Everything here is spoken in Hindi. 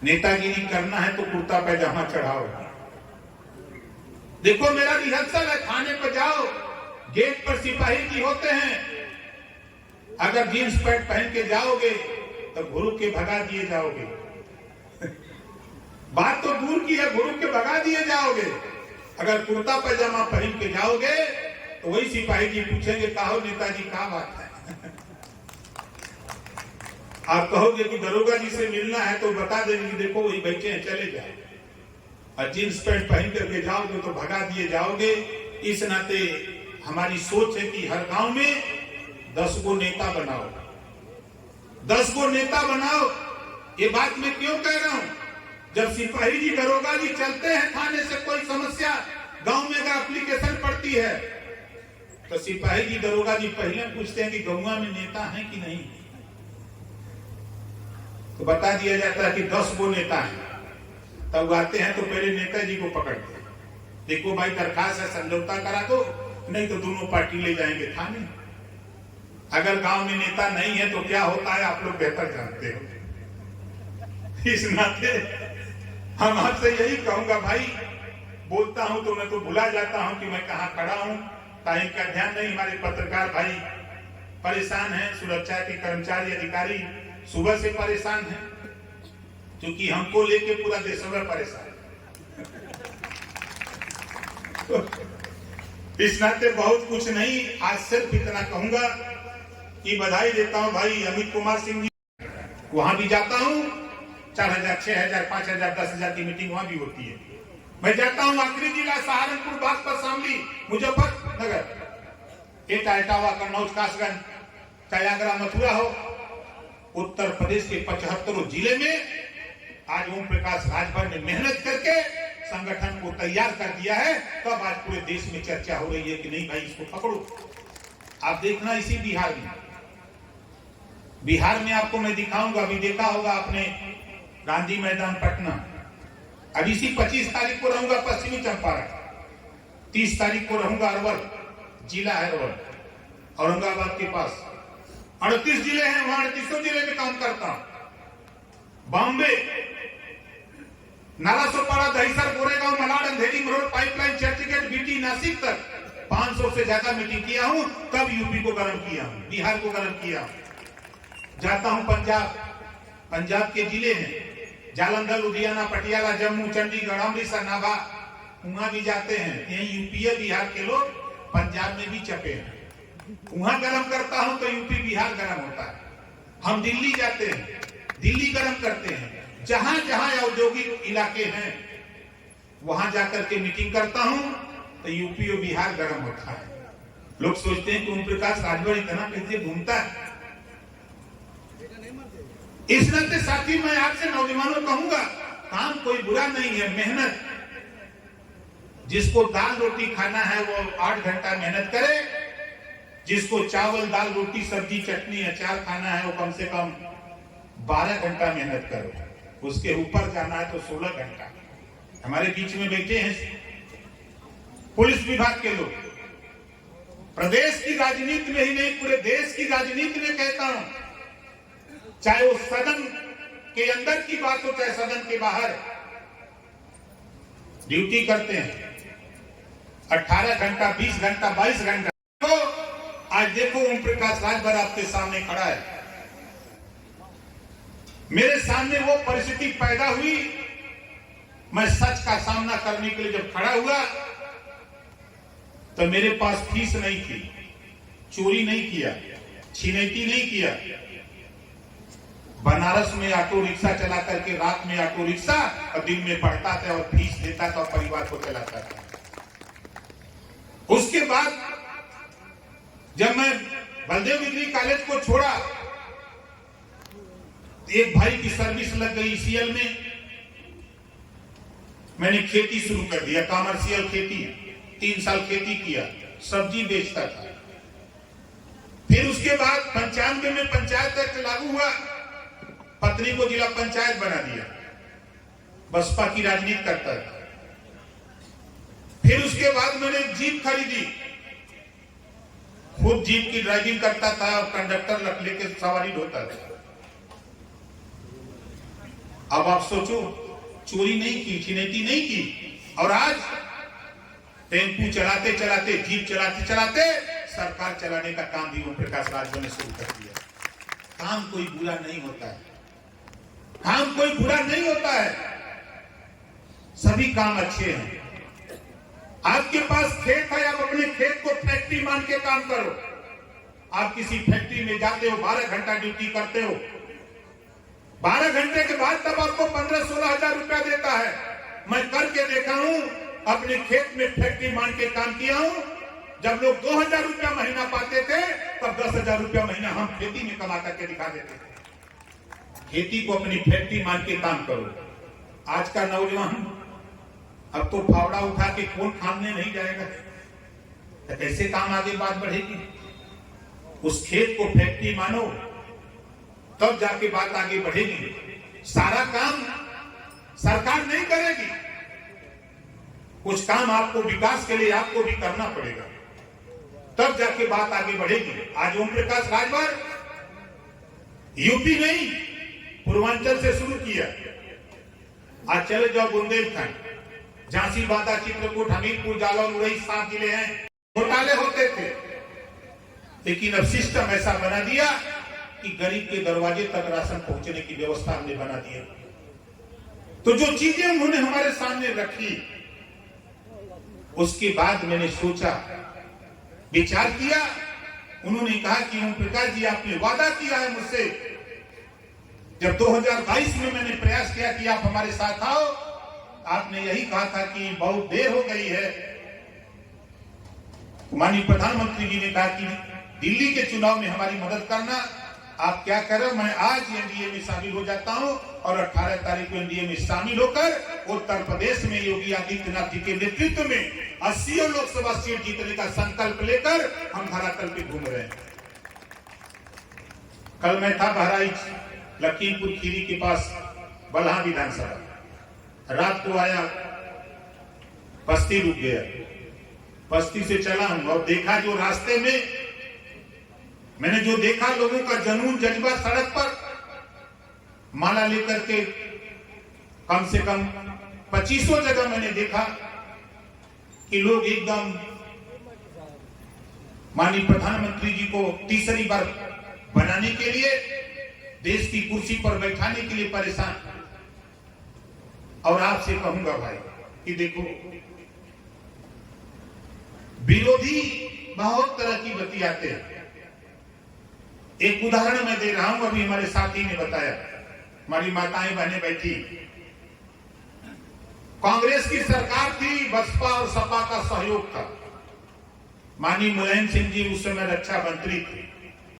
नेतागिरी करना है तो कुर्ता पैजामा चढ़ाओ। देखो मेरा रिहर्सल है, थाने पर जाओ, गेट पर सिपाही जी होते हैं, अगर जींस पैंट पहन के जाओगे तो घुरुक के भगा दिए जाओगे। बात तो दूर की है, घुरुक के भगा दिए जाओगे। अगर कुर्ता पैजामा पहन के जाओगे तो वही सिपाही जी पूछेंगे कहो नेताजी क्या बात है। आप कहोगे कि दरोगा जी से मिलना है तो बता देंगे देखो वही बैठे हैं चले जाओ। और जींस पैंट पहन करके जाओगे तो भगा दिए जाओगे। इस नाते हमारी सोच है कि हर गांव में 10 गो नेता बनाओ, 10 गो नेता बनाओ। ये बात मैं क्यों कह रहा हूं, जब सिपाही जी दरोगा जी चलते हैं थाने से कोई समस्या गांव में अगर एप्लीकेशन पड़ती है तो सिपाही जी दरोगा जी पहले पूछते हैं कि गौवा में नेता है कि नहीं, तो बता दिया जाता है कि 10 गो नेता हैं। तब आते हैं तो पहले नेताजी को पकड़ते हैं, देखो भाई दरखास्त है समझौता करा दो, नहीं तो दोनों पार्टी ले जाएंगे थाने। अगर गांव में नेता नहीं है तो क्या होता है आप लोग बेहतर जानते हो। इस नाते हम आपसे यही कहूंगा भाई, बोलता हूं तो मैं तो भुला जाता हूं कि मैं कहां खड़ा हूं, टाइम का ध्यान नहीं। हमारे पत्रकार भाई परेशान हैं, सुरक्षा के कर्मचारी अधिकारी सुबह से परेशान हैं, क्योंकि हमको लेके पूरा देश में परेशान है। इस नाते बहुत कुछ नहीं, आज सिर्फ इतना कहूंगा कि बधाई देता हूं भाई अमित कुमार सिंह जी। वहां भी जाता हूं, 4000, 6000, 5000, 10,000 की मीटिंग वहां भी होती है। मैं जाता हूं आखिरी जिला सहारनपुर, बागपत, शामली, मुजफ्फरनगर, इटावा, कन्नौज, कासगंज, कयागरा, मथुरा हो, उत्तर प्रदेश के 75 जिले में आज ओम प्रकाश राजभर ने मेहनत करके संगठन को तैयार कर दिया है। तब आज पूरे देश में चर्चा हो रही है कि नहीं भाई इसको पकड़ो। आप देखना इसी बिहार में आपको मैं दिखाऊंगा, अभी देखा होगा आपने गांधी मैदान पटना। अब इसी 25 तारीख को रहूंगा पश्चिमी चंपारण, 30 तारीख को रहूंगा अरवल, जिला है अरवल, औरंगाबाद के पास 38 जिले हैं, वहां 38 जिले में काम करता हूं। बॉम्बे, नालासोपारा, दहिसर, गोरेगांव, मलाड, अंधेरी, मरोड़, पाइपलाइन, चर्चगेट, बीटी, नासिक तक 500 से ज्यादा मीटिंग किया हूं। तब यूपी को गर्म किया हूं, बिहार को गर्म किया हूं। जाता हूं पंजाब के जिले हैं, जालंधर, लुधियाना, पटियाला, जम्मू, चंडीगढ़, अमृतसर, नाभा, वहां भी जाते हैं। यही यूपी है, बिहार के लोग पंजाब में भी चपे हैं। वहां गर्म करता हूं तो यूपी बिहार गर्म होता है। हम दिल्ली जाते हैं, दिल्ली गर्म करते हैं। जहां जहां औद्योगिक इलाके हैं वहां जाकर के मीटिंग करता हूं तो यूपी और बिहार गर्म होता है। लोग सोचते हैं कि ओम प्रकाश राजभर इतना कैसे घूमता है। इस नाते साथी मैं आपसे नौजवानों कहूंगा, काम कोई बुरा नहीं है, मेहनत। जिसको दाल रोटी खाना है वो 8 घंटा मेहनत करे, जिसको चावल दाल रोटी सब्जी चटनी अचार खाना है वो कम से कम 12 घंटा मेहनत करो। उसके ऊपर जाना है तो 16 घंटा। हमारे बीच में बैठे हैं पुलिस विभाग के लोग, प्रदेश की राजनीति में ही नहीं पूरे देश की राजनीति में कहता हूं, चाहे वो सदन के अंदर की बात हो चाहे सदन के बाहर, ड्यूटी करते हैं 18 घंटा, 20 घंटा, 22 घंटा। तो आज देखो ओम प्रकाश राजभर आपके सामने खड़ा है। मेरे सामने वो परिस्थिति पैदा हुई, मैं सच का सामना करने के लिए जब खड़ा हुआ तो मेरे पास फीस नहीं थी, चोरी नहीं किया, छिनैती नहीं किया। बनारस में ऑटो रिक्शा चला करके रात में ऑटो रिक्शा और दिन में पढ़ता था और फीस देता था और परिवार को चलाता था। उसके बाद जब मैं बलदेव डिग्री कॉलेज को छोड़ा, एक भाई की सर्विस लग गई सीएल में, मैंने खेती शुरू कर दिया, कॉमर्शियल खेती। 3 साल खेती किया, सब्जी बेचता था। फिर उसके बाद 95 में पंचायत एक्ट लागू हुआ, पत्नी को जिला पंचायत बना दिया, बसपा की राजनीति करता था। फिर उसके बाद मैंने जीप खरीदी, खुद जीप की ड्राइविंग करता था और कंडक्टर लेके सवारी ढोता था। अब आप सोचो, चोरी नहीं की, छिनैती नहीं की, और आज टेम्पू चलाते चलाते, जीप चलाते चलाते सरकार चलाने का काम भी ओम प्रकाश राजभर ने शुरू कर दिया। काम कोई बुरा नहीं होता है, काम कोई बुरा नहीं होता है, सभी काम अच्छे हैं। आपके पास खेत है, आप अपने खेत को फैक्ट्री मान के काम करो। आप किसी फैक्ट्री में जाते हो, 12 घंटा ड्यूटी करते हो, 12 घंटे के बाद तब आपको 15-16 हजार रुपया देता है। मैं करके देखा हूं, अपने खेत में फैक्ट्री मान के काम किया हूं। जब लोग 2000 रुपया महीना पाते थे, तब 10,000 रुपया महीना हम खेती में कमा करके दिखा देते थे। खेती को अपनी फैक्ट्री मान के काम करो। आज का नौजवान अब तो फावड़ा उठा के कौन खाने नहीं जाएगा, तो कैसे काम आगे बात बढ़ेगी? उस खेत को फैक्ट्री मानो, तब जाके बात आगे बढ़ेगी। सारा काम सरकार नहीं करेगी, कुछ काम आपको विकास के लिए आपको भी करना पड़ेगा, तब जाके बात आगे बढ़ेगी। आज ओम प्रकाश राजभर यूपी नहीं, पूर्वांचल से शुरू किया। आज चले जाओ बुंदेलखंड, झांसी, बांदा, चित्रकूट, हमीरपुर, जालौन, उड़ई 7 जिले हैं। घोटाले होते थे, लेकिन अब सिस्टम ऐसा बना दिया कि गरीब के दरवाजे तक राशन पहुंचने की व्यवस्था हमने बना दिया। तो जो चीजें उन्होंने हमारे सामने रखी, उसके बाद मैंने सोचा, विचार किया। उन्होंने कहा कि ओम प्रकाश जी, आपने वादा किया है मुझसे। जब 2022 में मैंने प्रयास किया कि आप हमारे साथ आओ, आपने यही कहा था कि बहुत देर हो गई है। माननीय प्रधानमंत्री जी ने कहा कि दिल्ली के चुनाव में हमारी मदद करना। आप क्या करें, मैं आज एनडीए में शामिल हो जाता हूं और 18 तारीख को एनडीए में शामिल होकर उत्तर प्रदेश में योगी आदित्यनाथ जी के नेतृत्व में 80 लोकसभा सीट जीतने का संकल्प लेकर हम धरातल पे घूम रहे हैं। कल मैं था बहराइच, लखीमपुर खीरी के पास बलहा विधानसभा। रात को आया, बस्ती रुक गया, बस्ती से चला हूं और देखा जो रास्ते में मैंने जो देखा, लोगों का जुनून जज्बा सड़क पर माला लेकर के, कम से कम 2500 जगह मैंने देखा कि लोग एकदम माननीय प्रधानमंत्री जी को तीसरी बार बनाने के लिए, देश की कुर्सी पर बैठाने के लिए परेशान। और आपसे कहूंगा भाई कि देखो, विरोधी बहुत तरह की बतियाते हैं। एक उदाहरण मैं दे रहा हूं, अभी हमारे साथी ने बताया, हमारी माताएं बहनें बैठी, कांग्रेस की सरकार थी, बसपा और सपा का सहयोग था। माननीय मुलायम सिंह जी उस समय रक्षा मंत्री थे।